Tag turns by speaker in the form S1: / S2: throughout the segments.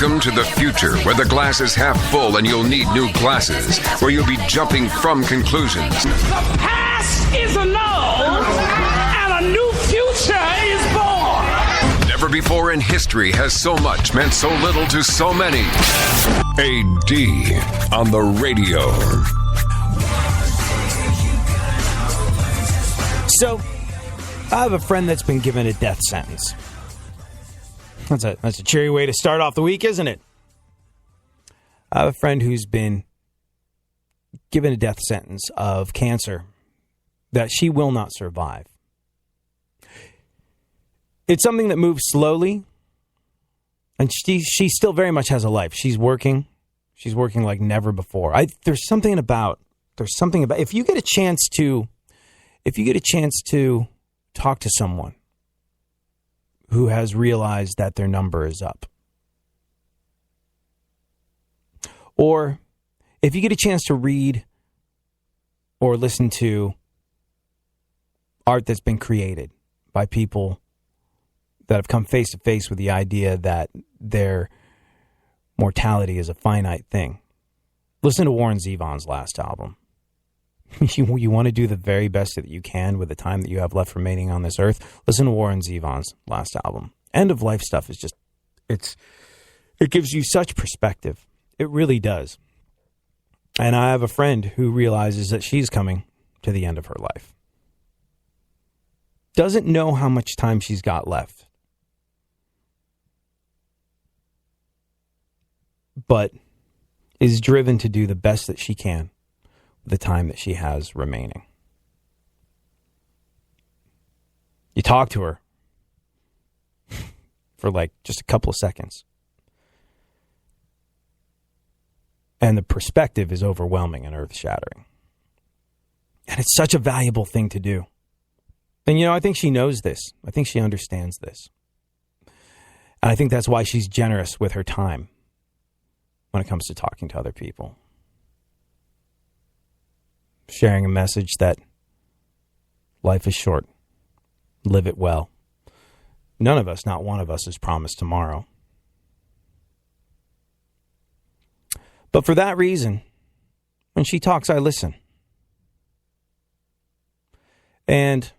S1: Welcome to the future, where the glass is half full and you'll need new glasses, where you'll be jumping from conclusions.
S2: The past is annulled, and a new future is born.
S1: Never before in history has so much meant so little to so many. AD on the radio.
S3: So, I have a friend that's been given a death sentence. That's a cheery way to start off the week, isn't it? I have a friend who's been given a death sentence of cancer that she will not survive. It's something that moves slowly, and she still very much has a life. She's working like never before. There's something about if you get a chance to talk to someone who has realized that their number is up, or if you get a chance to read or listen to art that's been created by people that have come face to face with the idea that their mortality is a finite thing. Listen to Warren Zevon's last album. You want to do the very best that you can with the time that you have left remaining on this earth. Listen to Warren Zevon's last album. End of life stuff is just, it gives you such perspective. It really does. And I have a friend who realizes that she's coming to the end of her life. Doesn't know how much time she's got left. But is driven to do the best that she can with the time that she has remaining. You talk to her for like just a couple of seconds, and the perspective is overwhelming and earth-shattering. And it's such a valuable thing to do. And, I think she knows this. I think she understands this. And I think that's why she's generous with her time when it comes to talking to other people. Sharing a message that life is short. Live it well. None of us, not one of us, is promised tomorrow. But for that reason, when she talks, I listen. And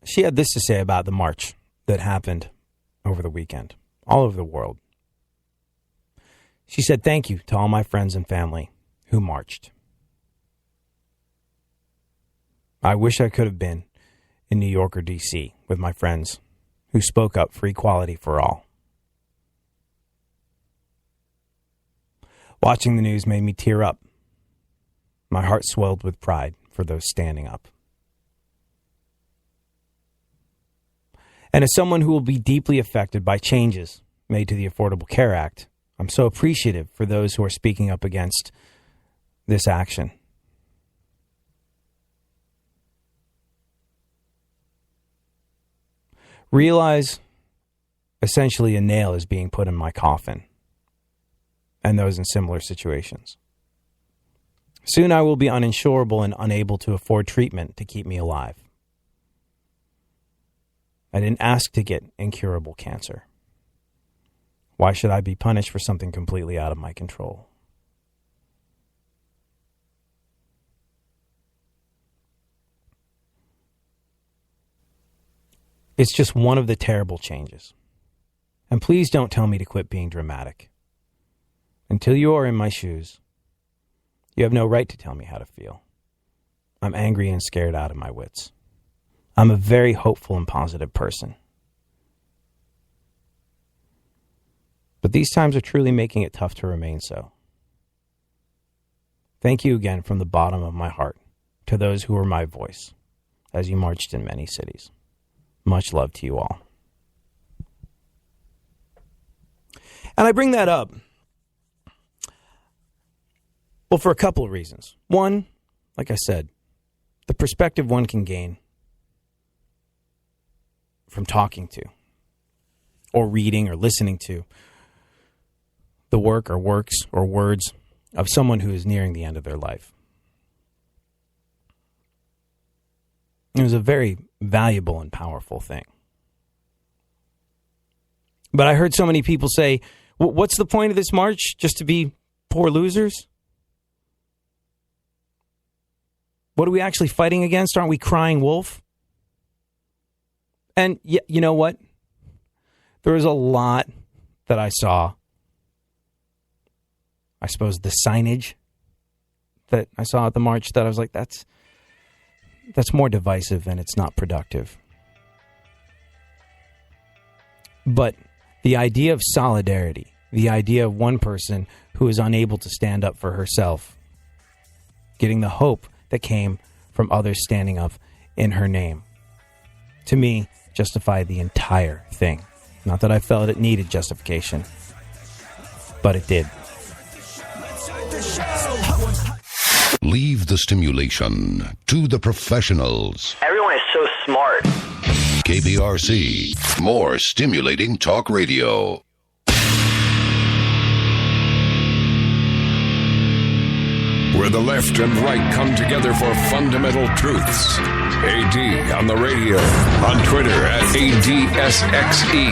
S3: she had this to say about the march that happened over the weekend, all over the world. She said, "Thank you to all my friends and family who marched. I wish I could have been in New York or D.C. with my friends who spoke up for equality for all. Watching the news made me tear up. My heart swelled with pride for those standing up. And as someone who will be deeply affected by changes made to the Affordable Care Act, I'm so appreciative for those who are speaking up against this action. Realize, essentially, a nail is being put in my coffin, and those in similar situations. Soon I will be uninsurable and unable to afford treatment to keep me alive. I didn't ask to get incurable cancer. Why should I be punished for something completely out of my control? It's just one of the terrible changes. And please don't tell me to quit being dramatic. Until you are in my shoes, you have no right to tell me how to feel. I'm angry and scared out of my wits. I'm a very hopeful and positive person. But these times are truly making it tough to remain so. Thank you again from the bottom of my heart to those who were my voice as you marched in many cities. Much love to you all." And I bring that up, well, for a couple of reasons. One, like I said, the perspective one can gain from talking to, or reading, or listening to the work or works or words of someone who is nearing the end of their life. It was a very valuable and powerful thing. But I heard so many people say, what's the point of this march? Just to be poor losers? What are we actually fighting against? Aren't we crying wolf? And you know what? There was a lot that I saw. I suppose the signage that I saw at the march that I was like, that's more divisive and it's not productive. But the idea of solidarity, the idea of one person who is unable to stand up for herself, getting the hope that came from others standing up in her name, to me, justified the entire thing. Not that I felt it needed justification, but it did.
S4: Leave the stimulation to the professionals.
S5: Everyone is so smart.
S4: KBRC, more stimulating talk radio.
S1: Where the left and right come together for fundamental truths. AD on the radio, on Twitter at ADSXE.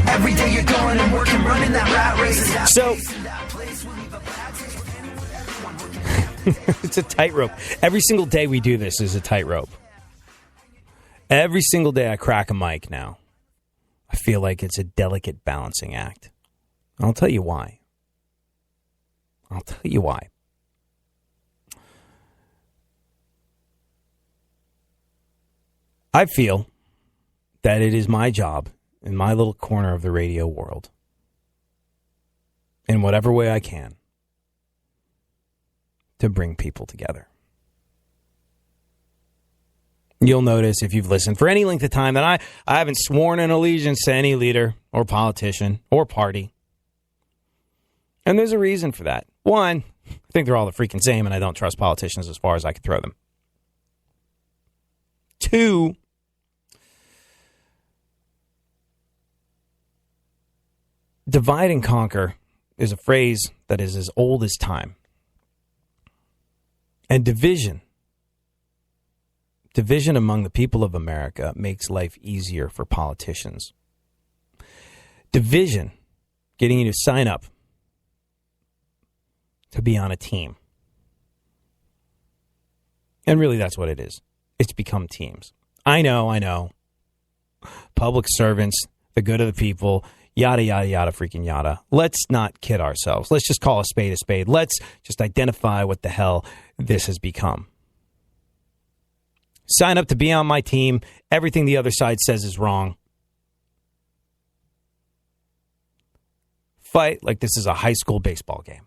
S6: Every day you're going and working, running that rat race.
S3: So, it's a tightrope. Every single day we do this is a tightrope. Every single day I crack a mic now. I feel like it's a delicate balancing act. I'll tell you why. I feel that it is my job in my little corner of the radio world, in whatever way I can, to bring people together. You'll notice if you've listened for any length of time that I haven't sworn an allegiance to any leader or politician or party. And there's a reason for that. One, I think they're all the freaking same and I don't trust politicians as far as I can throw them. Two, divide and conquer is a phrase that is as old as time. And division among the people of America makes life easier for politicians. Division, getting you to sign up to be on a team. And really that's what it is. It's become teams. I know. Public servants, the good of the people, yada, yada, yada, freaking yada. Let's not kid ourselves. Let's just call a spade a spade. Let's just identify what the hell this has become. Sign up to be on my team. Everything the other side says is wrong. Fight like this is a high school baseball game.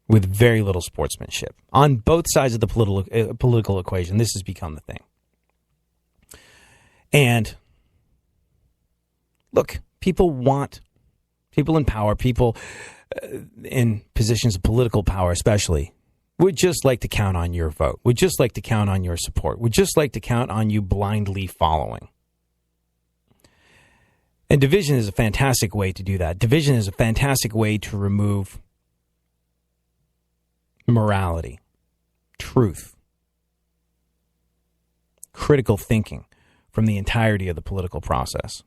S3: With very little sportsmanship. On both sides of the political equation, this has become the thing. And look, people in power, people in positions of political power especially, would just like to count on your vote, would just like to count on your support, would just like to count on you blindly following. And division is a fantastic way to do that. Division is a fantastic way to remove morality, truth, critical thinking from the entirety of the political process.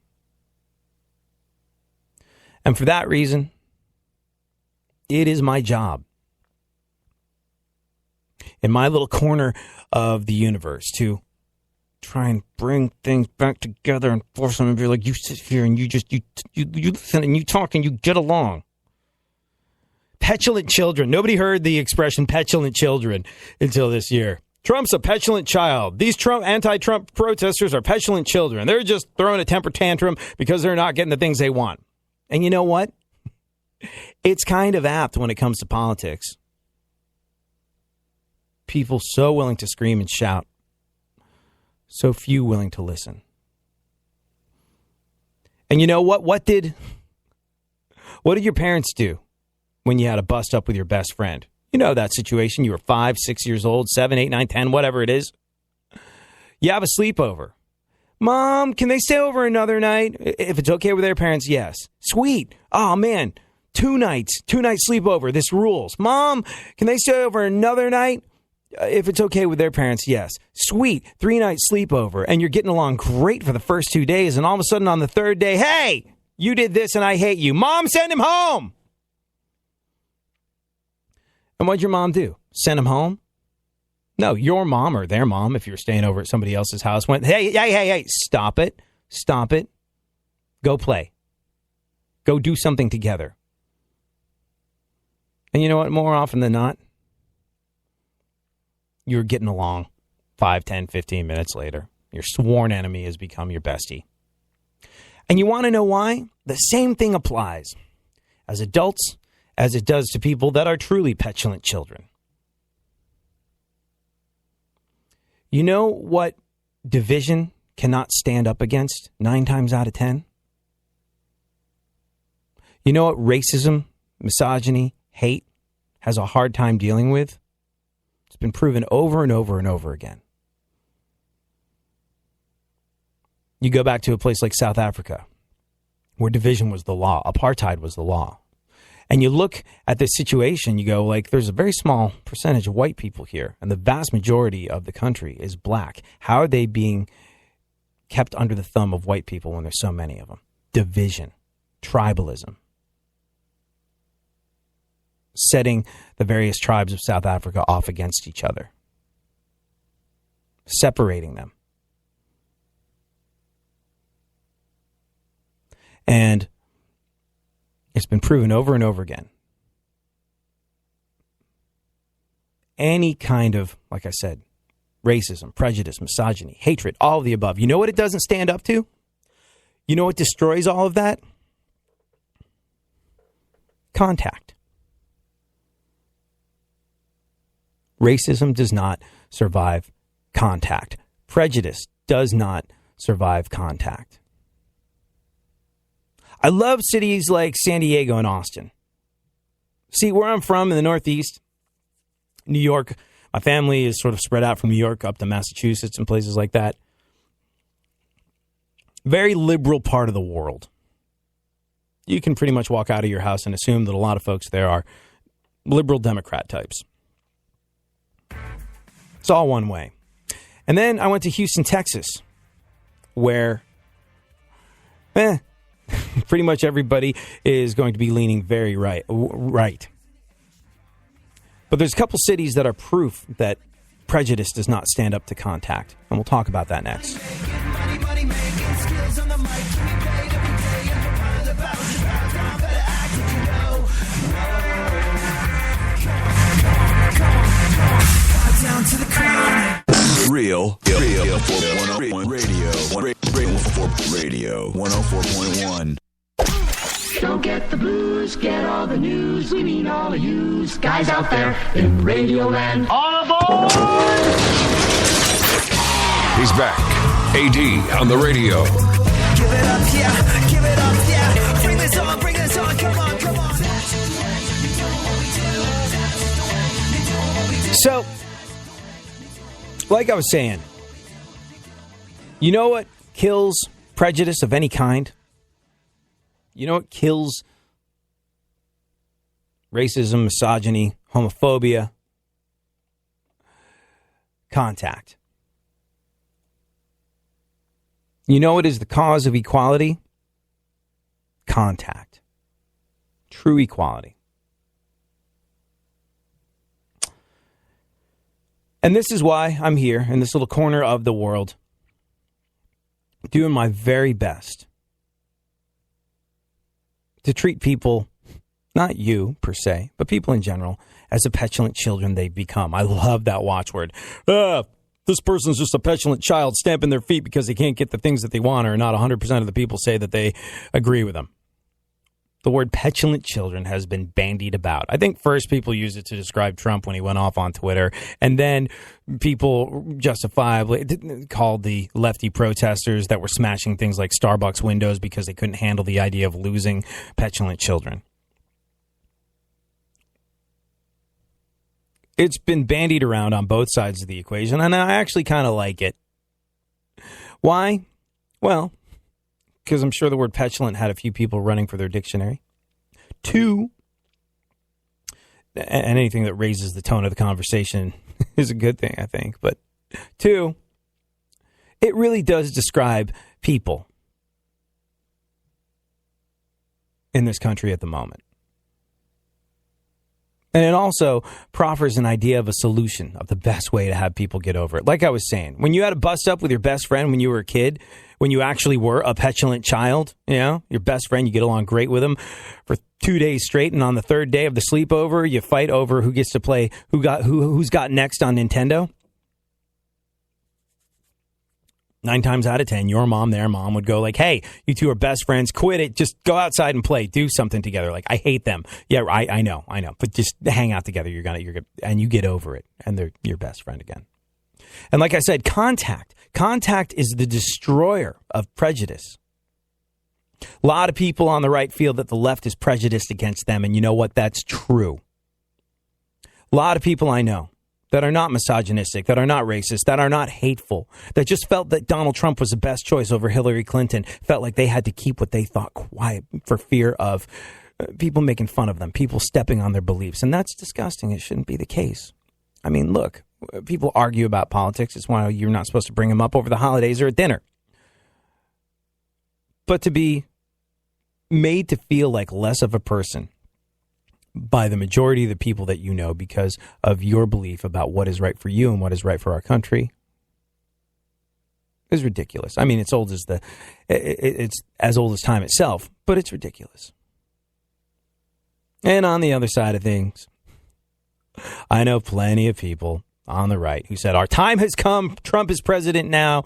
S3: And for that reason, it is my job in my little corner of the universe to try and bring things back together and force them to be like, you sit here and you listen and you talk and you get along. Petulant children. Nobody heard the expression petulant children until this year. Trump's a petulant child. These anti-Trump protesters are petulant children. They're just throwing a temper tantrum because they're not getting the things they want. And you know what? It's kind of apt when it comes to politics. People so willing to scream and shout. So few willing to listen. And you know what? What did your parents do when you had a bust up with your best friend? You know that situation. You were 5, 6 years old, 7, 8, 9, 10, whatever it is. You have a sleepover. Mom, can they stay over another night? If it's okay with their parents, yes. Sweet. Oh, man. 2 nights sleepover. This rules. Mom, can they stay over another night? If it's okay with their parents, yes. Sweet, 3-night sleepover, and you're getting along great for the first 2 days, and all of a sudden on the third day, hey, you did this and I hate you. Mom, send him home. And what'd your mom do? Send him home? No, your mom or their mom, if you're staying over at somebody else's house, went, hey, stop it. Go play. Go do something together. And you know what? More often than not, you're getting along 5, 10, 15 minutes later. Your sworn enemy has become your bestie. And you want to know why? The same thing applies as adults as it does to people that are truly petulant children. You know what division cannot stand up against 9 times out of 10? You know what racism, misogyny, hate has a hard time dealing with? It's been proven over and over and over again. You go back to a place like South Africa, where division was the law, apartheid was the law. And you look at this situation, you go like, there's a very small percentage of white people here, and the vast majority of the country is black. How are they being kept under the thumb of white people when there's so many of them? Division, tribalism, setting the various tribes of South Africa off against each other, separating them. And it's been proven over and over again. Any kind of, like I said, racism, prejudice, misogyny, hatred, all of the above. You know what it doesn't stand up to? You know what destroys all of that? Contact. Racism does not survive contact. Prejudice does not survive contact. I love cities like San Diego and Austin. See, where I'm from in the Northeast, New York, my family is sort of spread out from New York up to Massachusetts and places like that. Very liberal part of the world. You can pretty much walk out of your house and assume that a lot of folks there are liberal Democrat types. It's all one way. And then I went to Houston, Texas, where pretty much everybody is going to be leaning very right. But there's a couple cities that are proof that prejudice does not stand up to contact. And we'll talk about that next.
S5: Real radio 104.1.
S2: Don't get the blues, get all the news. We mean all of you guys out there in Radio Land. All aboard!
S1: He's back. AD on the radio.
S6: Give it up, yeah. Give it up, yeah. Bring this on, come on.
S3: So, like I was saying, you know what kills prejudice of any kind? You know what kills racism, misogyny, homophobia? Contact. You know what is the cause of equality? Contact. True equality. And this is why I'm here in this little corner of the world, doing my very best to treat people, not you per se, but people in general, as the petulant children they've become. I love that watchword. This person's just a petulant child stamping their feet because they can't get the things that they want, or not 100% of the people say that they agree with them. The word petulant children has been bandied about. I think first people used it to describe Trump when he went off on Twitter, and then people justifiably called the lefty protesters that were smashing things like Starbucks windows because they couldn't handle the idea of losing petulant children. It's been bandied around on both sides of the equation, and I actually kind of like it. Why? Well, because I'm sure the word petulant had a few people running for their dictionary. 2, and anything that raises the tone of the conversation is a good thing, I think. But 2, it really does describe people in this country at the moment. And it also proffers an idea of a solution of the best way to have people get over it. Like I was saying, when you had a bust up with your best friend when you were a kid, when you actually were a petulant child, your best friend, you get along great with him for 2 days straight, and on the third day of the sleepover, you fight over who gets to play, who's got next on Nintendo. 9 times out of 10, your mom, their mom would go like, hey, you two are best friends. Quit it. Just go outside and play. Do something together. Like, I hate them. Yeah, I know. But just hang out together. You're gonna, and you get over it. And they're your best friend again. And like I said, contact is the destroyer of prejudice. A lot of people on the right feel that the left is prejudiced against them. And you know what? That's true. A lot of people I know that are not misogynistic, that are not racist, that are not hateful, that just felt that Donald Trump was the best choice over Hillary Clinton, felt like they had to keep what they thought quiet for fear of people making fun of them, people stepping on their beliefs. And that's disgusting. It shouldn't be the case. I mean, look, people argue about politics. It's why you're not supposed to bring them up over the holidays or at dinner. But to be made to feel like less of a person by the majority of the people that you know because of your belief about what is right for you and what is right for our country is ridiculous. I mean, it's as old as time itself, but it's ridiculous. And on the other side of things, I know plenty of people on the right who said, our time has come. Trump is president now.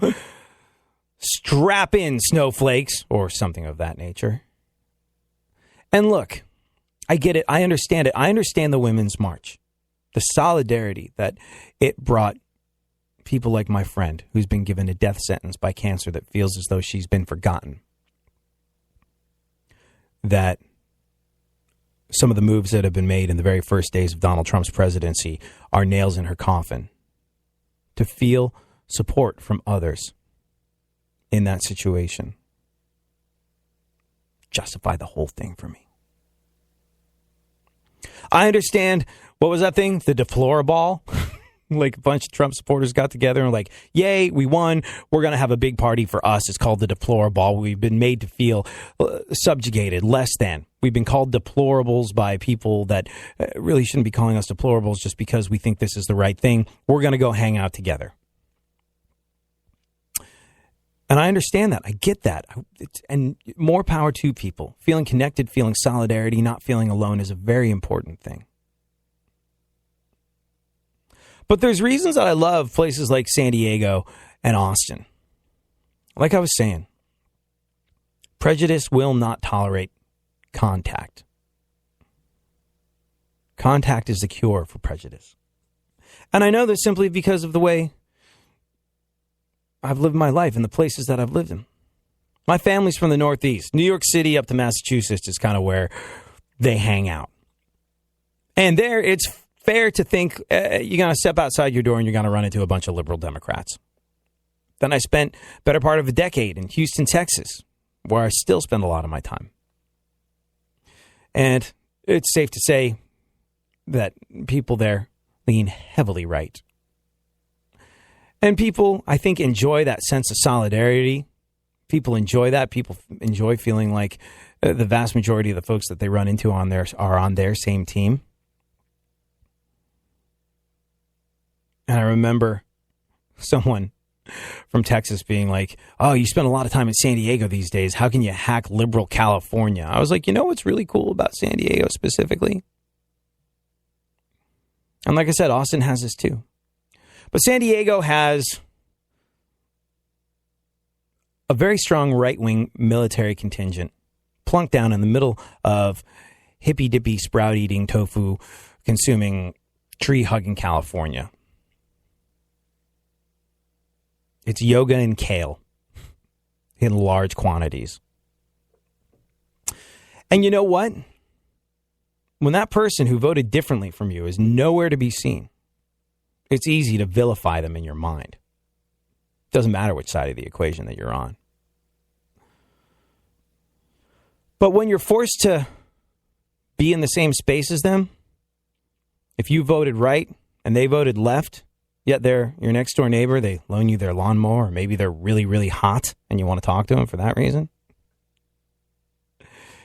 S3: Strap in, snowflakes, or something of that nature. And look, I get it. I understand it. I understand the Women's March, the solidarity that it brought people like my friend who's been given a death sentence by cancer that feels as though she's been forgotten. That some of the moves that have been made in the very first days of Donald Trump's presidency are nails in her coffin. To feel support from others in that situation justify the whole thing for me. I understand, what was that thing? The Deploraball? Like a bunch of Trump supporters got together and like, yay, we won. We're going to have a big party for us. It's called the Deploraball. We've been made to feel subjugated, less than. We've been called deplorables by people that really shouldn't be calling us deplorables just because we think this is the right thing. We're going to go hang out together. And I understand that. I get that. And more power to people. Feeling connected, feeling solidarity, not feeling alone is a very important thing. But there's reasons that I love places like San Diego and Austin. Like I was saying, prejudice will not tolerate contact. Contact is the cure for prejudice. And I know this simply because of the way I've lived my life in the places that I've lived in. My family's from the Northeast. New York City up to Massachusetts is kind of where they hang out. And there, it's fair to think you're going to step outside your door and you're going to run into a bunch of liberal Democrats. Then I spent better part of a decade in Houston, Texas, where I still spend a lot of my time. And it's safe to say that people there lean heavily right. And people, I think, enjoy that sense of solidarity. People enjoy that. People enjoy feeling like the vast majority of the folks that they run into are on their same team. And I remember someone from Texas being like, oh, you spend a lot of time in San Diego these days. How can you hack liberal California? I was like, you know what's really cool about San Diego specifically? And like I said, Austin has this too. But San Diego has a very strong right-wing military contingent plunked down in the middle of hippy-dippy, sprout-eating, tofu-consuming, tree-hugging California. It's yoga and kale in large quantities. And you know what? When that person who voted differently from you is nowhere to be seen, it's easy to vilify them in your mind. Doesn't matter which side of the equation that you're on. But when you're forced to be in the same space as them, if you voted right and they voted left, yet they're your next door neighbor, they loan you their lawnmower, or maybe they're really, really hot and you want to talk to them for that reason.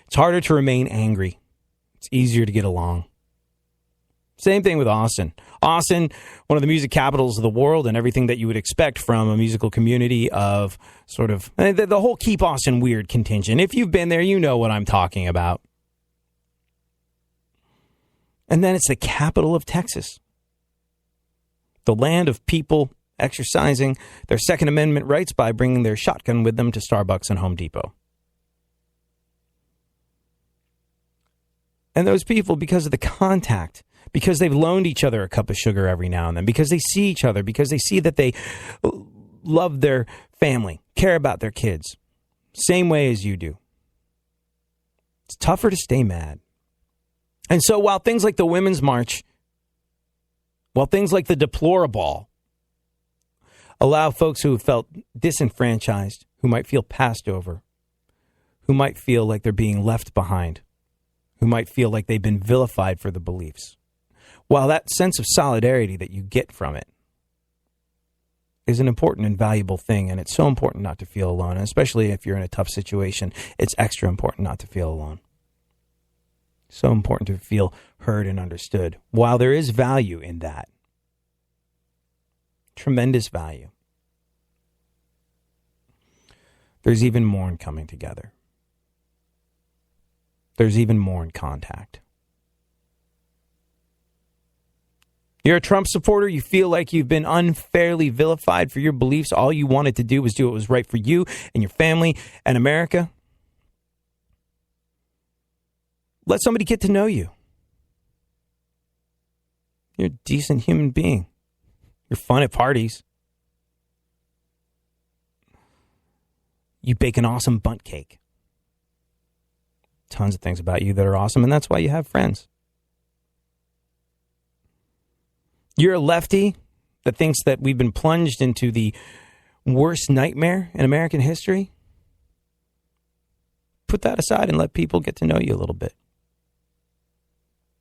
S3: It's harder to remain angry. It's easier to get along. Same thing with Austin. Austin, one of the music capitals of the world, and everything that you would expect from a musical community of sort of the whole Keep Austin Weird contingent. If you've been there, you know what I'm talking about. And then it's the capital of Texas, the land of people exercising their Second Amendment rights by bringing their shotgun with them to Starbucks and Home Depot. And those people, because of the contact, because they've loaned each other a cup of sugar every now and then, because they see each other, because they see that they love their family, care about their kids, same way as you do. It's tougher to stay mad. And so while things like the Women's March, while things like the Deploraball allow folks who have felt disenfranchised, who might feel passed over, who might feel like they're being left behind, who might feel like they've been vilified for the beliefs, while that sense of solidarity that you get from it is an important and valuable thing, and it's so important not to feel alone, and especially if you're in a tough situation, it's extra important not to feel alone. So important to feel heard and understood. While there is value in that, tremendous value, there's even more in coming together. There's even more in contact. You're a Trump supporter. You feel like you've been unfairly vilified for your beliefs. All you wanted to do was do what was right for you and your family and America. Let somebody get to know you. You're a decent human being. You're fun at parties. You bake an awesome bundt cake. Tons of things about you that are awesome, and that's why you have friends. You're a lefty that thinks that we've been plunged into the worst nightmare in American history. Put that aside and let people get to know you a little bit.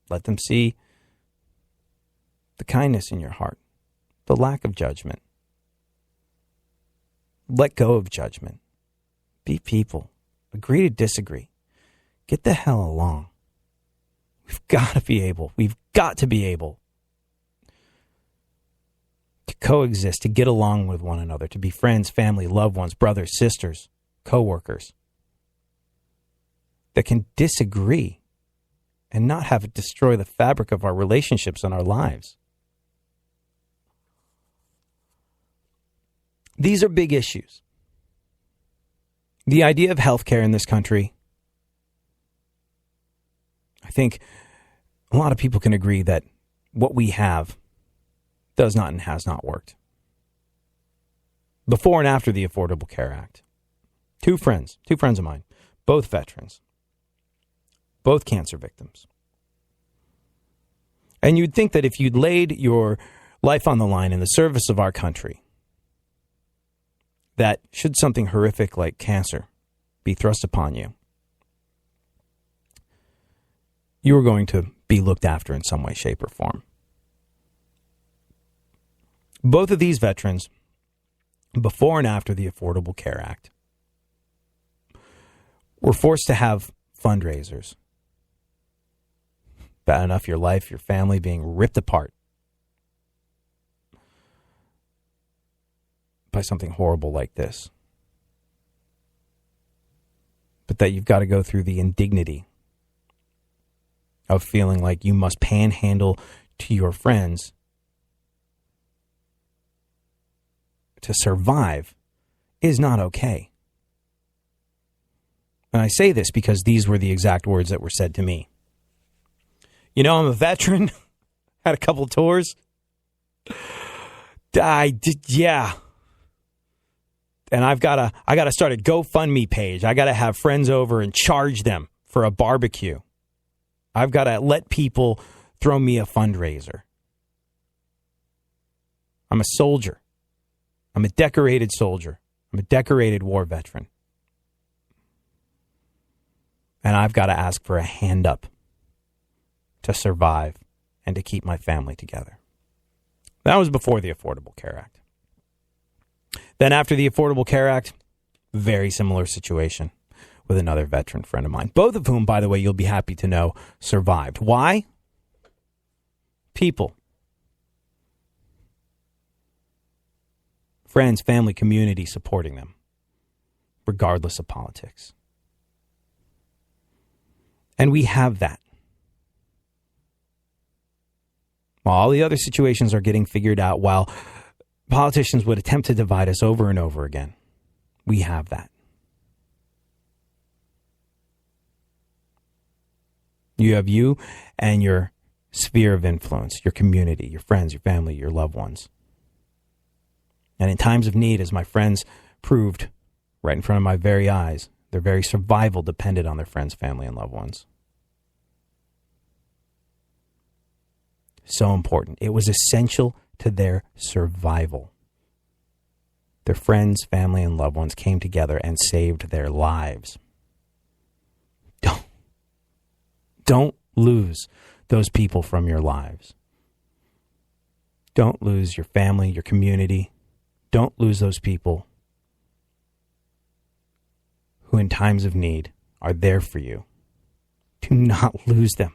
S3: Let them see the kindness in your heart, the lack of judgment. Let go of judgment. Be people. Agree to disagree. Get the hell along. We've got to be able to coexist, to get along with one another, to be friends, family, loved ones, brothers, sisters, co-workers that can disagree and not have it destroy the fabric of our relationships and our lives. These are big issues. The idea of healthcare in this country, I think a lot of people can agree that what we have does not and has not worked. Before and after the Affordable Care Act, two friends of mine, both veterans, both cancer victims. And you'd think that if you'd laid your life on the line in the service of our country, that should something horrific like cancer be thrust upon you, you were going to be looked after in some way, shape, or form. Both of these veterans, before and after the Affordable Care Act, were forced to have fundraisers. Bad enough your life, your family being ripped apart by something horrible like this. But that you've got to go through the indignity of feeling like you must panhandle to your friends to survive is not okay. And I say this because these were the exact words that were said to me. You know, I'm a veteran. Had a couple tours. Yeah. And I got to start a GoFundMe page. I got to have friends over and charge them for a barbecue. I've got to let people throw me a fundraiser. I'm a soldier. I'm a decorated soldier. I'm a decorated war veteran. And I've got to ask for a hand up to survive and to keep my family together. That was before the Affordable Care Act. Then after the Affordable Care Act, very similar situation with another veteran friend of mine. Both of whom, by the way, you'll be happy to know, survived. Why? People. Friends, family, community supporting them, regardless of politics. And we have that. While all the other situations are getting figured out, while politicians would attempt to divide us over and over again, we have that. You have you and your sphere of influence, your community, your friends, your family, your loved ones. And in times of need, as my friends proved right in front of my very eyes, their very survival depended on their friends, family, and loved ones. So important. It was essential to their survival. Their friends, family, and loved ones came together and saved their lives. Don't lose those people from your lives. Don't lose your family, your community. Don't lose those people who in times of need are there for you. Do not lose them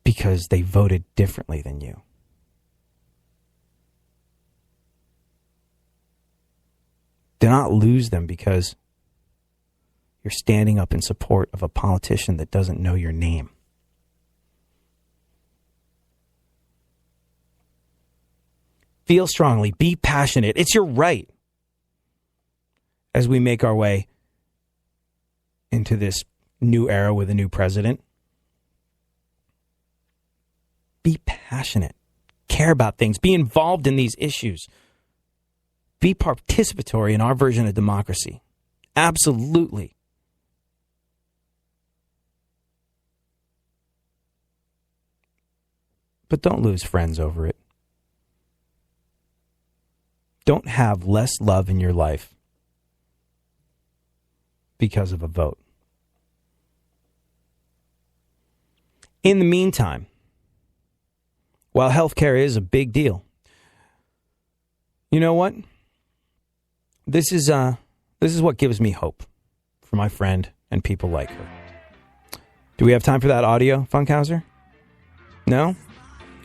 S3: because they voted differently than you. Do not lose them because you're standing up in support of a politician that doesn't know your name. Feel strongly. Be passionate. It's your right as we make our way into this new era with a new president. Be passionate. Care about things. Be involved in these issues. Be participatory in our version of democracy. Absolutely. But don't lose friends over it. Don't have less love in your life because of a vote. In the meantime, while healthcare is a big deal, you know what? This is what gives me hope for my friend and people like her. Do we have time for that audio, Funkhouser? No?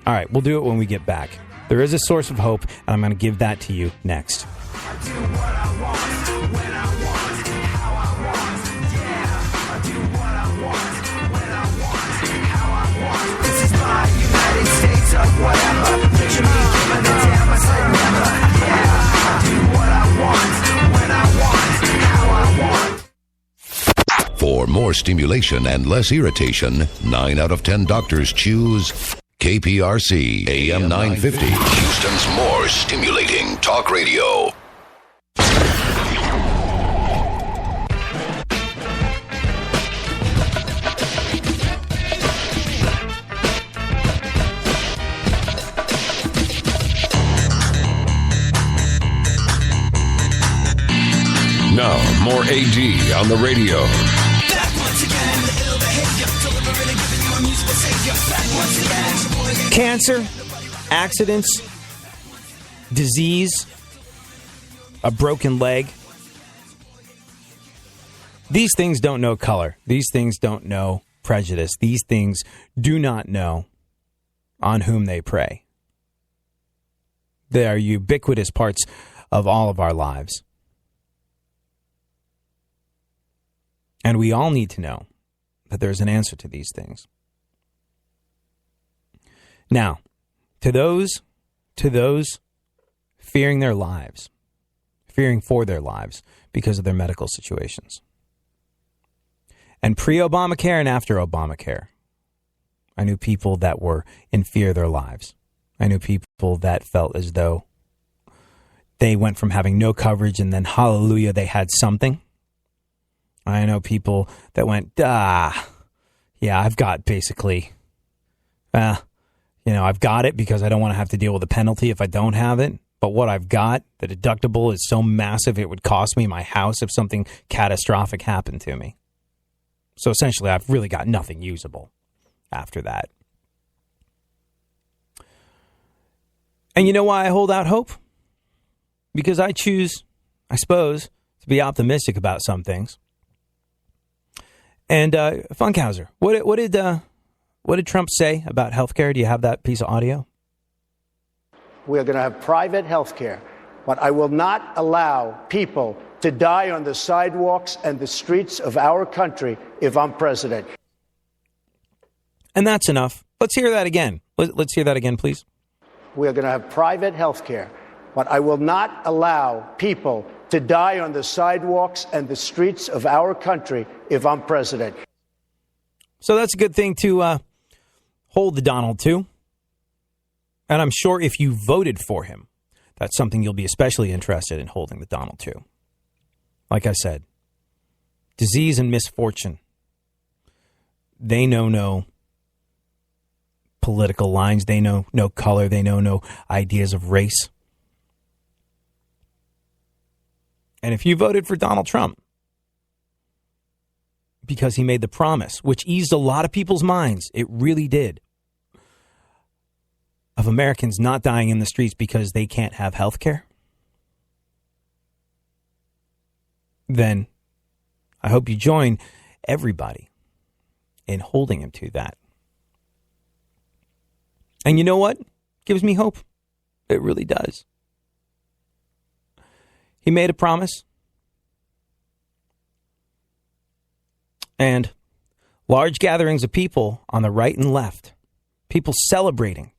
S3: All right, we'll do it when we get back. There is a source of hope, and I'm going to give that to you next.
S6: I do what I want, when I want, how I want. Yeah, I do what I want, when I want, how I want. This is my United States of whatever. Picture me giving a damn, I said never. Yeah, I do what I want, when I want, how I want.
S4: For more stimulation and less irritation, 9 out of 10 doctors choose KPRC AM 950, Houston's more stimulating talk radio.
S1: Now, more AD on the radio.
S3: Cancer, accidents, disease, a broken leg. These things don't know color. These things don't know prejudice. These things do not know on whom they prey. They are ubiquitous parts of all of our lives. And we all need to know that there's an answer to these things. Now, to those fearing their lives, fearing for their lives because of their medical situations. And pre-Obamacare and after Obamacare, I knew people that were in fear of their lives. I knew people that felt as though they went from having no coverage and then, hallelujah, they had something. I know people that went, yeah, I've got basically, I've got it because I don't want to have to deal with the penalty if I don't have it. But what I've got, the deductible is so massive it would cost me my house if something catastrophic happened to me. So essentially, I've really got nothing usable. after that. And you know why I hold out hope? Because I choose, I suppose, to be optimistic about some things. And Funkhouser, what did Trump say about healthcare? Do you have that piece of audio?
S7: We are going to have private healthcare, but I will not allow people to die on the sidewalks and the streets of our country if I'm president.
S3: And that's enough. Let's hear that again. Let's hear that again, please.
S7: We are going to have private health care, but I will not allow people to die on the sidewalks and the streets of our country if I'm president.
S3: So that's a good thing to hold the Donald to. And I'm sure if you voted for him, that's something you'll be especially interested in holding the Donald to. Like I said, disease and misfortune. They know no political lines. They know no color. They know no ideas of race. And if you voted for Donald Trump because he made the promise, which eased a lot of people's minds, it really did, of Americans not dying in the streets because they can't have health care, then I hope you join everybody in holding him to that. And you know what? Gives me hope. It really does. He made a promise. And large gatherings of people on the right and left, people celebrating.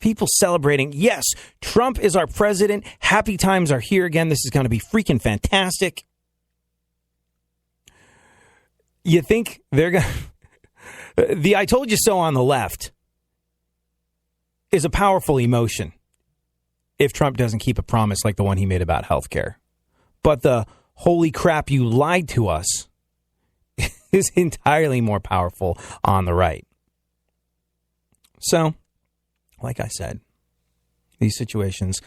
S3: Yes, Trump is our president. Happy times are here again. This is going to be freaking fantastic. You think they're going to... The I told you so on the left is a powerful emotion if Trump doesn't keep a promise like the one he made about healthcare. But the holy crap, you lied to us is entirely more powerful on the right. So, like I said, these situations,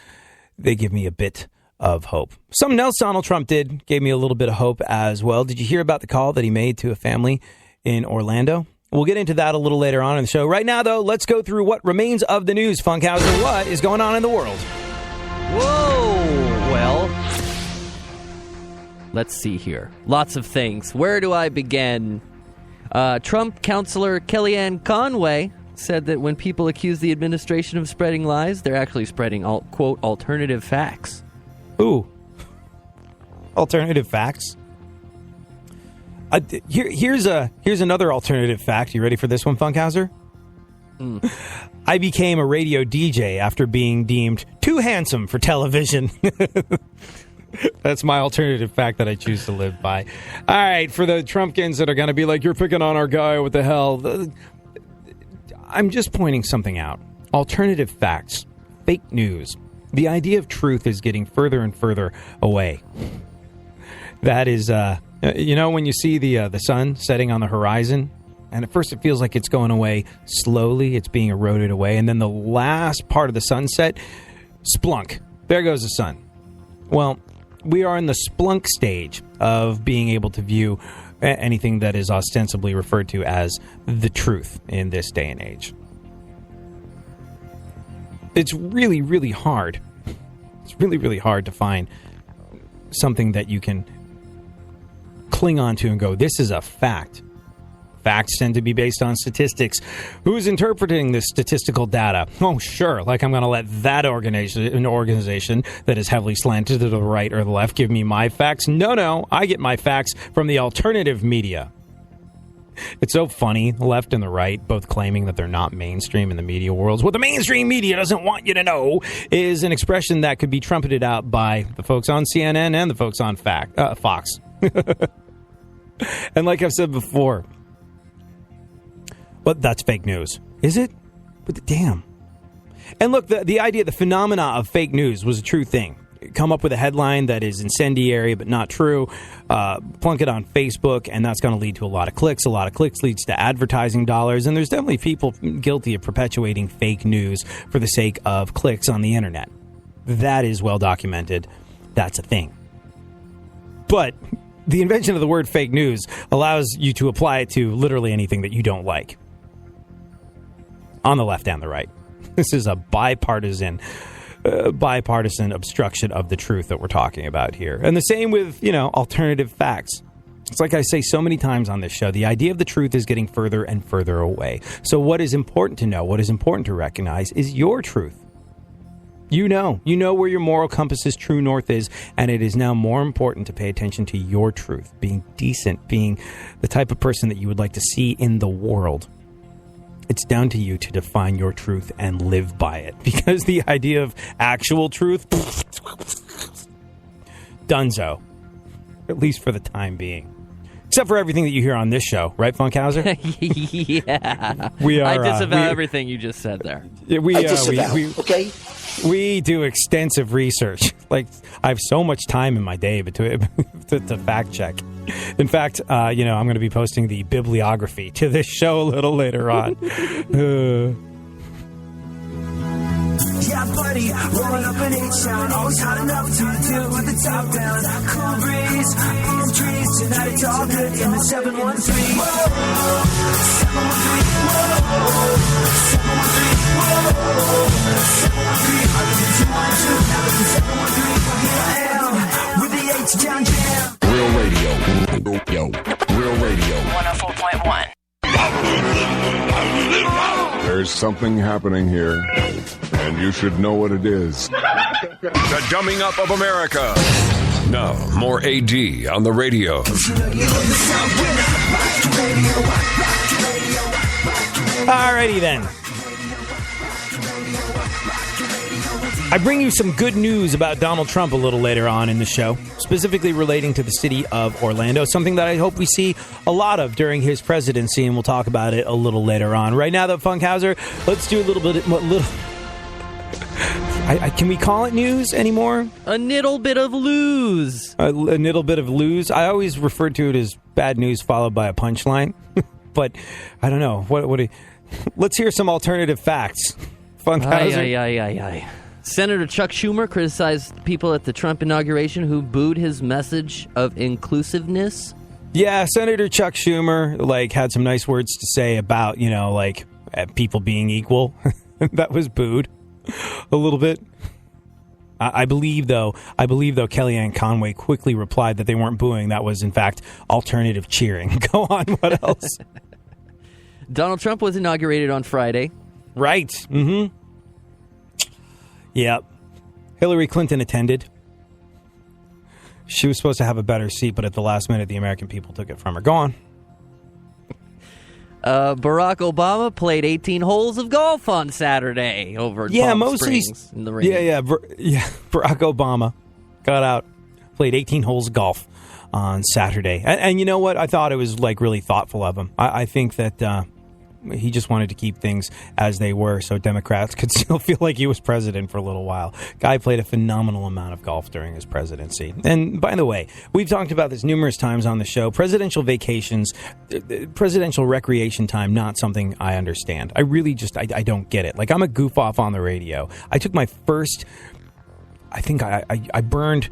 S3: they give me a bit of hope. Something else Donald Trump did gave me a little bit of hope as well. Did you hear about the call that he made to a family in Orlando? We'll get into that a little later on in the show. Right now, though, let's go through what remains of the news. Funkhouser, what is going on in the world?
S8: Whoa! Well, let's see here. Lots of things. Where do I begin? Trump counselor Kellyanne Conway said that when people accuse the administration of spreading lies, they're actually spreading, quote, alternative facts.
S3: Ooh. Alternative facts? Here's another alternative fact. You ready for this one, Funkhouser? I became a radio DJ after being deemed too handsome for television. That's my alternative fact that I choose to live by. All right, for the Trumpkins that are going to be like, you're picking on our guy, what the hell? I'm just pointing something out. Alternative facts, fake news. The idea of truth is getting further and further away. That is, when you see the sun setting on the horizon, and at first it feels like it's going away slowly, it's being eroded away, and then the last part of the sunset, splunk, there goes the sun. Well, we are in the splunk stage of being able to view anything that is ostensibly referred to as the truth in this day and age. It's really, really hard. It's really, really hard to find something that you can cling on to and go, this is a fact. Facts tend to be based on statistics. Who's interpreting this statistical data? Oh, sure. Like I'm going to let that organization that is heavily slanted to the right or the left give me my facts. No. I get my facts from the alternative media. It's so funny, the left and the right both claiming that they're not mainstream in the media worlds. What the mainstream media doesn't want you to know is an expression that could be trumpeted out by the folks on CNN and the folks on Fox. And like I've said before, but that's fake news. Is it? But damn. And look, the idea, the phenomena of fake news was a true thing. Come up with a headline that is incendiary but not true, plunk it on Facebook, and that's going to lead to a lot of clicks. A lot of clicks leads to advertising dollars, and there's definitely people guilty of perpetuating fake news for the sake of clicks on the internet. That is well documented. That's a thing. But the invention of the word fake news allows you to apply it to literally anything that you don't like. on the left and the right. This is a bipartisan obstruction of the truth that we're talking about here. And the same with, alternative facts. It's like I say so many times on this show, the idea of the truth is getting further and further away. So what is important to know, what is important to recognize is your truth. You know where your moral compass's true north is, and it is now more important to pay attention to your truth, being decent, being the type of person that you would like to see in the world. It's down to you to define your truth and live by it, because the idea of actual truth, donezo, at least for the time being. Except for everything that you hear on this show, right, Funkhouser?
S8: Yeah.
S3: We are,
S8: I disavow everything you just said there.
S7: Okay?
S3: We do extensive research. Like, I have so much time in my day to fact check. In fact, I'm going to be posting the bibliography to this show a little later on.
S6: Yeah, buddy, rolling up an H-town, always hot enough to deal with the top down. Cool breeze, palm trees, tonight it's all good in the 713. Whoa, 713, whoa, 713, whoa, 713, I live in 212, now live in 713, here I am, with the H-town jam.
S1: Real radio. Real radio.
S9: 104.1.
S1: There's something happening here, and you should know what it is. The dumbing up of America. Now, more AD on the radio.
S3: Alrighty then. I bring you some good news about Donald Trump a little later on in the show, specifically relating to the city of Orlando, something that I hope we see a lot of during his presidency, and we'll talk about it a little later on. Right now, though, Funkhouser, let's do a little bit. Can we call it news anymore?
S8: A nittle bit of lose.
S3: A nittle bit of lose. I always refer to it as bad news followed by a punchline, but I don't know. Let's hear some alternative facts. Funkhouser.
S8: Senator Chuck Schumer criticized people at the Trump inauguration who booed his message of inclusiveness.
S3: Yeah, Senator Chuck Schumer had some nice words to say about, people being equal. That was booed a little bit. I believe though, Kellyanne Conway quickly replied that they weren't booing. That was, in fact, alternative cheering. Go on, what else?
S8: Donald Trump was inaugurated on Friday.
S3: Right. Mm-hmm. Yep. Hillary Clinton attended. She was supposed to have a better seat, but at the last minute, the American people took it from her. Go on.
S8: Barack Obama played 18 holes of golf on Saturday over at Palm Springs in the rain.
S3: Yeah. Barack Obama got out, played 18 holes of golf on Saturday. And you know what? I thought it was really thoughtful of him. I think that he just wanted to keep things as they were so Democrats could still feel like he was president for a little while. Guy played a phenomenal amount of golf during his presidency. And by the way, we've talked about this numerous times on the show. Presidential vacations, presidential recreation time, not something I understand. I really just, I don't get it. I'm a goof off on the radio. I took my first, I burned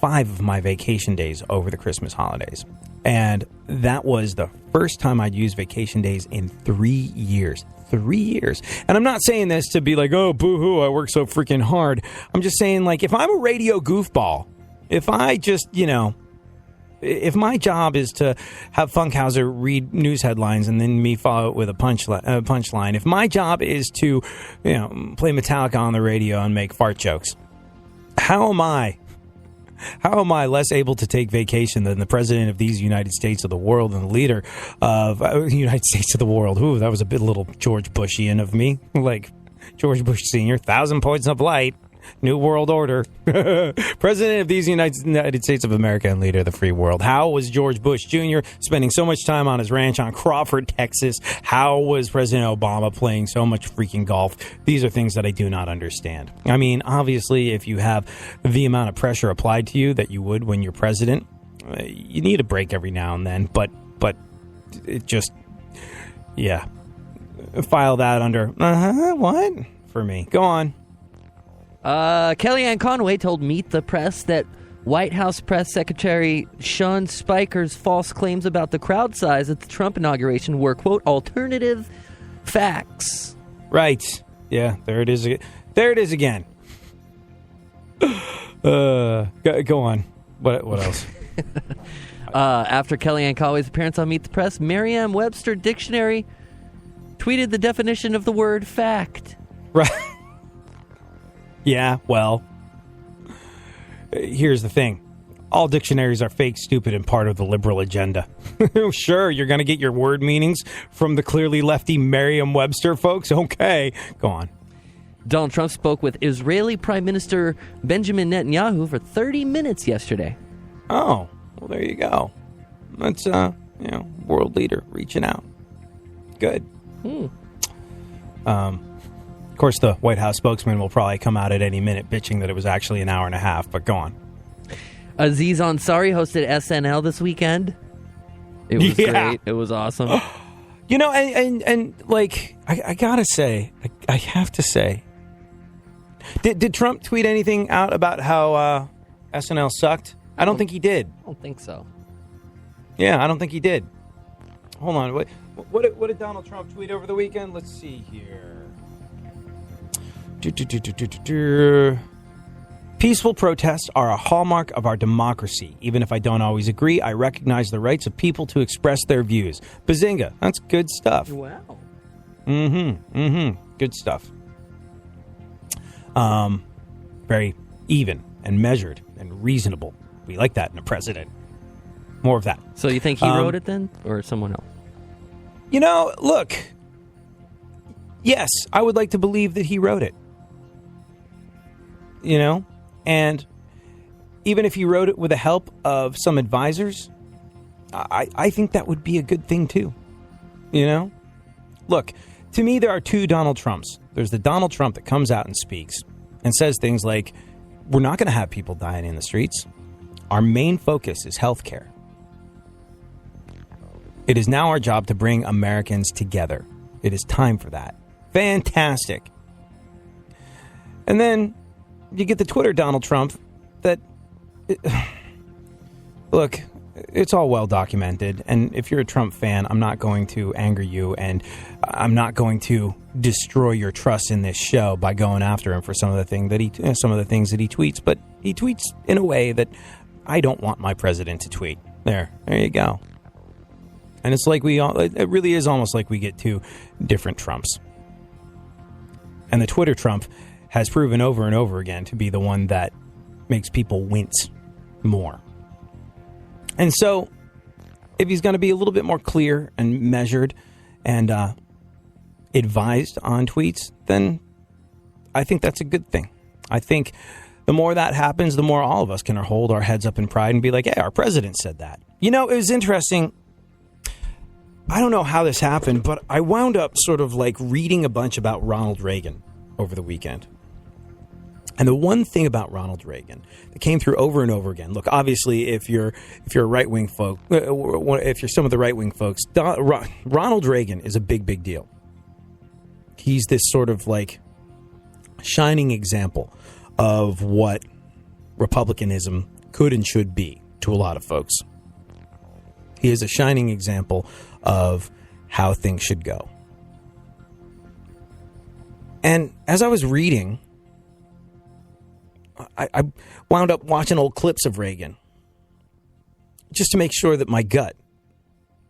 S3: 5 of my vacation days over the Christmas holidays. And that was the first time I'd used vacation days in 3 years. 3 years. And I'm not saying this to be oh, boo-hoo, I work so freaking hard. I'm just saying, if I'm a radio goofball, if I just, if my job is to have Funkhouser read news headlines and then me follow it with a punchline, if my job is to, play Metallica on the radio and make fart jokes, how am I less able to take vacation than the president of these United States of the world and the leader of United States of the world? Ooh, that was a little George Bushian of me. George Bush Sr., 1,000 points of light, New World Order. President of these United States of America and leader of the free world. How was George Bush Jr. spending so much time on his ranch on Crawford, Texas? How was President Obama playing so much freaking golf? These are things that I do not understand. I mean, obviously, if you have the amount of pressure applied to you that you would when you're president, you need a break every now and then. But it just, yeah. File that under, what? For me. Go on.
S8: Kellyanne Conway told Meet the Press that White House Press Secretary Sean Spicer's false claims about the crowd size at the Trump inauguration were, quote, alternative facts.
S3: Right. Yeah, there it is. There it is again. Go on. What else?
S8: After Kellyanne Conway's appearance on Meet the Press, Merriam-Webster Dictionary tweeted the definition of the word fact.
S3: Right. Yeah, well, here's the thing. All dictionaries are fake, stupid, and part of the liberal agenda. Sure, you're going to get your word meanings from the clearly lefty Merriam-Webster folks? Okay, go on.
S8: Donald Trump spoke with Israeli Prime Minister Benjamin Netanyahu for 30 minutes yesterday.
S3: Oh, well, there you go. That's, world leader reaching out. Good. Of course, the White House spokesman will probably come out at any minute bitching that it was actually an hour and a half, but go on.
S8: Aziz Ansari hosted SNL this weekend. It was great. It was awesome.
S3: And I gotta say, I have to say, did Trump tweet anything out about how SNL sucked? I don't think he did.
S8: I don't think so.
S3: Yeah, I don't think he did. Hold on. What did Donald Trump tweet over the weekend? Let's see here. Peaceful protests are a hallmark of our democracy. Even if I don't always agree, I recognize the rights of people to express their views. Bazinga. That's good stuff.
S8: Wow.
S3: Good stuff. Very even and measured and reasonable. We like that in a president. More of that.
S8: So you think he wrote it then, or someone else?
S3: Look. Yes, I would like to believe that he wrote it. And even if he wrote it with the help of some advisors, I think that would be a good thing too. Look, to me, there are two Donald Trumps. There's the Donald Trump that comes out and speaks and says things like, we're not going to have people dying in the streets. Our main focus is healthcare. It is now our job to bring Americans together. It is time for that. Fantastic. And then you get the Twitter Donald Trump that, look, it's all well documented. And if you're a Trump fan, I'm not going to anger you, and I'm not going to destroy your trust in this show by going after him for some of the things that he tweets. But he tweets in a way that I don't want my president to tweet. There you go. And it's like it really is almost like we get two different Trumps. And the Twitter Trump has proven over and over again to be the one that makes people wince more. And so, if he's going to be a little bit more clear and measured and advised on tweets, then I think that's a good thing. I think the more that happens, the more all of us can hold our heads up in pride and be like, hey, our president said that. It was interesting. I don't know how this happened, but I wound up sort of like reading a bunch about Ronald Reagan over the weekend. And the one thing about Ronald Reagan that came through over and over again, look, obviously, if you're a right-wing folk, if you're some of the right-wing folks, Ronald Reagan is a big, big deal. He's this sort of like shining example of what Republicanism could and should be to a lot of folks. He is a shining example of how things should go. And as I was reading, I wound up watching old clips of Reagan just to make sure that my gut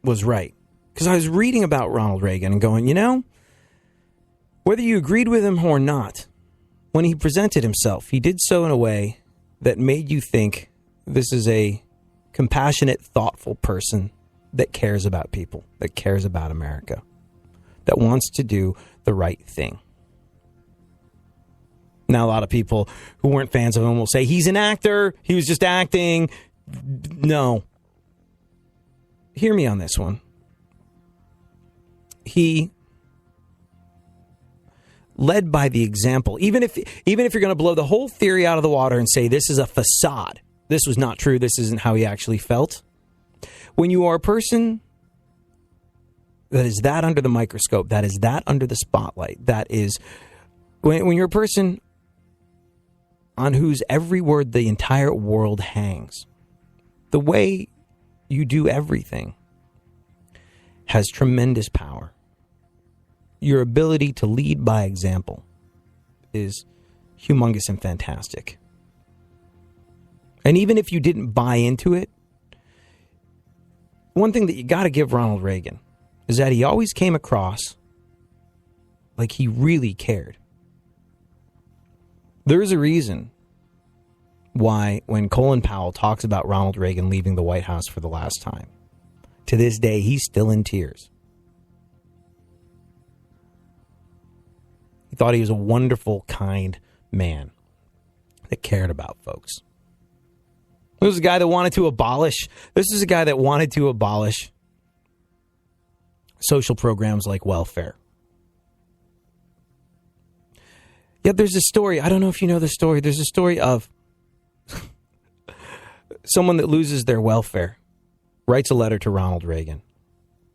S3: was right. Because I was reading about Ronald Reagan and going, whether you agreed with him or not, when he presented himself, he did so in a way that made you think this is a compassionate, thoughtful person that cares about people, that cares about America, that wants to do the right thing. Now, a lot of people who weren't fans of him will say, he's an actor, he was just acting. No. Hear me on this one. He led by the example. Even if you're going to blow the whole theory out of the water and say this is a facade, this was not true, this isn't how he actually felt. When you are a person that is that under the microscope, that is that under the spotlight, that is, when you're a person on whose every word the entire world hangs, the way you do everything has tremendous power. your ability to lead by example is humongous and fantastic. And even if you didn't buy into it, one thing that you got to give Ronald Reagan is that he always came across like he really cared. There's a reason why when Colin Powell talks about Ronald Reagan leaving the White House for the last time, to this day, he's still in tears. He thought he was a wonderful, kind man that cared about folks. This is a guy that wanted to abolish social programs like welfare. Yet there's a story, I don't know if you know the story, there's a story of someone that loses their welfare, writes a letter to Ronald Reagan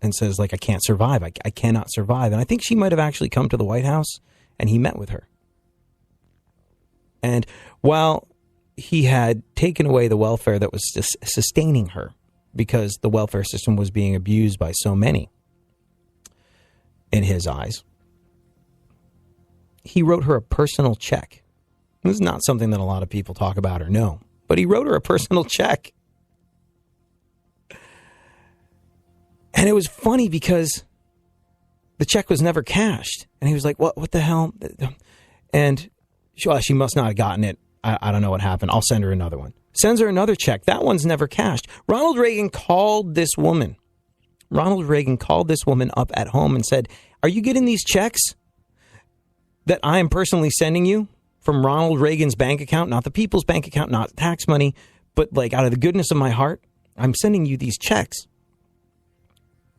S3: and says, like, I can't survive. I cannot survive. And I think she might have actually come to the White House and he met with her. And while he had taken away the welfare that was sustaining her because the welfare system was being abused by so many in his eyes, he wrote her a personal check. This is not something that a lot of people talk about or know, but he wrote her a personal check. And it was funny because the check was never cashed. And he was like, what the hell? And she must not have gotten it. I don't know what happened. I'll send her another one. Sends her another check. That one's never cashed. Ronald Reagan called this woman up at home and said, are you getting these checks that I am personally sending you from Ronald Reagan's bank account? Not the people's bank account, not tax money, but like out of the goodness of my heart, I'm sending you these checks.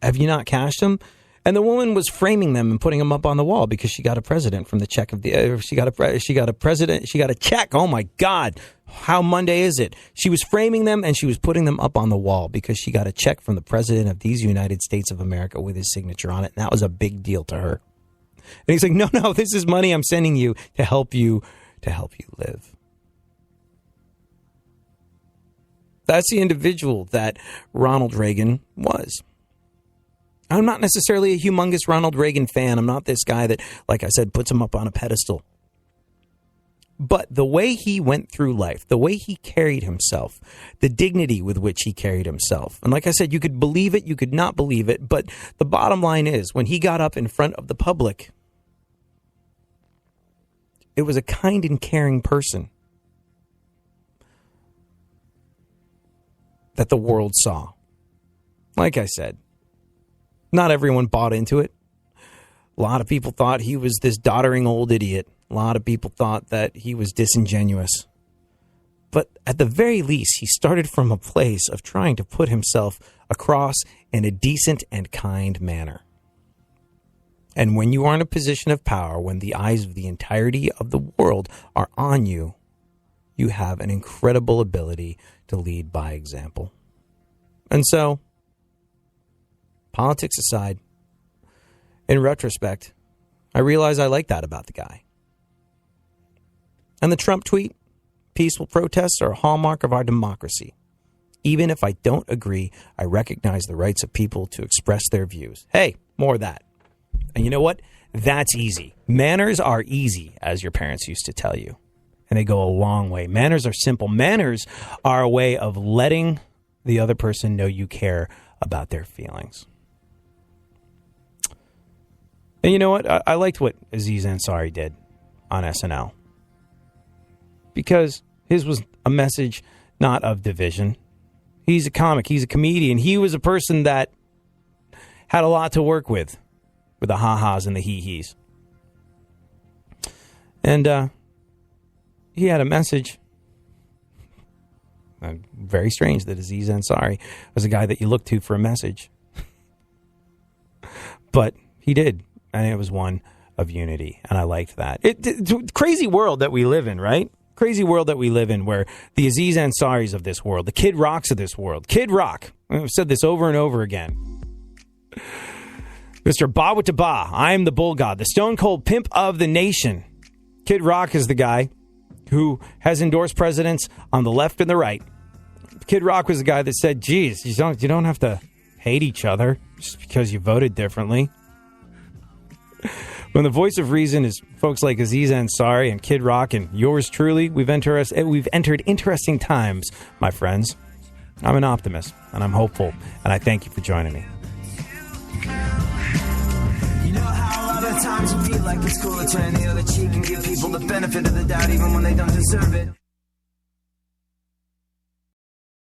S3: Have you not cashed them? And the woman was framing them and putting them up on the wall because she got a president from the check of the. She got a check. Oh my God, how Monday is it? She was framing them and she was putting them up on the wall because she got a check from the president of these United States of America with his signature on it, and that was a big deal to her. And he's like, no, this is money I'm sending you to help you live. That's the individual that Ronald Reagan was. I'm not necessarily a humongous Ronald Reagan fan. I'm not this guy that, like I said, puts him up on a pedestal. But the way he went through life, the way he carried himself, the dignity with which he carried himself. And like I said, you could believe it, you could not believe it. But the bottom line is, when he got up in front of the public, it was a kind and caring person that the world saw. Like I said, not everyone bought into it. A lot of people thought he was this doddering old idiot. A lot of people thought that he was disingenuous. But at the very least, he started from a place of trying to put himself across in a decent and kind manner. And when you are in a position of power, when the eyes of the entirety of the world are on you, you have an incredible ability to lead by example. And so, politics aside, in retrospect, I realize I like that about the guy. And the Trump tweet, peaceful protests are a hallmark of our democracy. Even if I don't agree, I recognize the rights of people to express their views. Hey, more of that. And you know what? That's easy. Manners are easy, as your parents used to tell you. And they go a long way. Manners are simple. Manners are a way of letting the other person know you care about their feelings. And you know what? I liked what Aziz Ansari did on SNL. Because his was a message not of division. He's a comic. He's a comedian. He was a person that had a lot to work with the ha-has and the he-he's. And he had a message. Very strange that Aziz Ansari was a guy that you look to for a message. But he did. And it was one of unity. And I liked that. It's a crazy world that we live in, right? Crazy world that we live in, where the Aziz Ansaris of this world, the Kid Rocks of this world, Kid Rock, I've said this over and over again. Mr. Ba with the Ba, I am the bull god, the stone cold pimp of the nation. Kid Rock is the guy who has endorsed presidents on the left and the right. Kid Rock was the guy that said, geez, you don't have to hate each other just because you voted differently. When the voice of reason is folks like Aziz Ansari and Kid Rock and yours truly, we've entered interesting times, my friends. I'm an optimist, and I'm hopeful, and I thank you for joining me.
S6: You know how a lot of times you feel like it's cool to turn the other cheek and give people the benefit of the doubt even when they don't deserve it.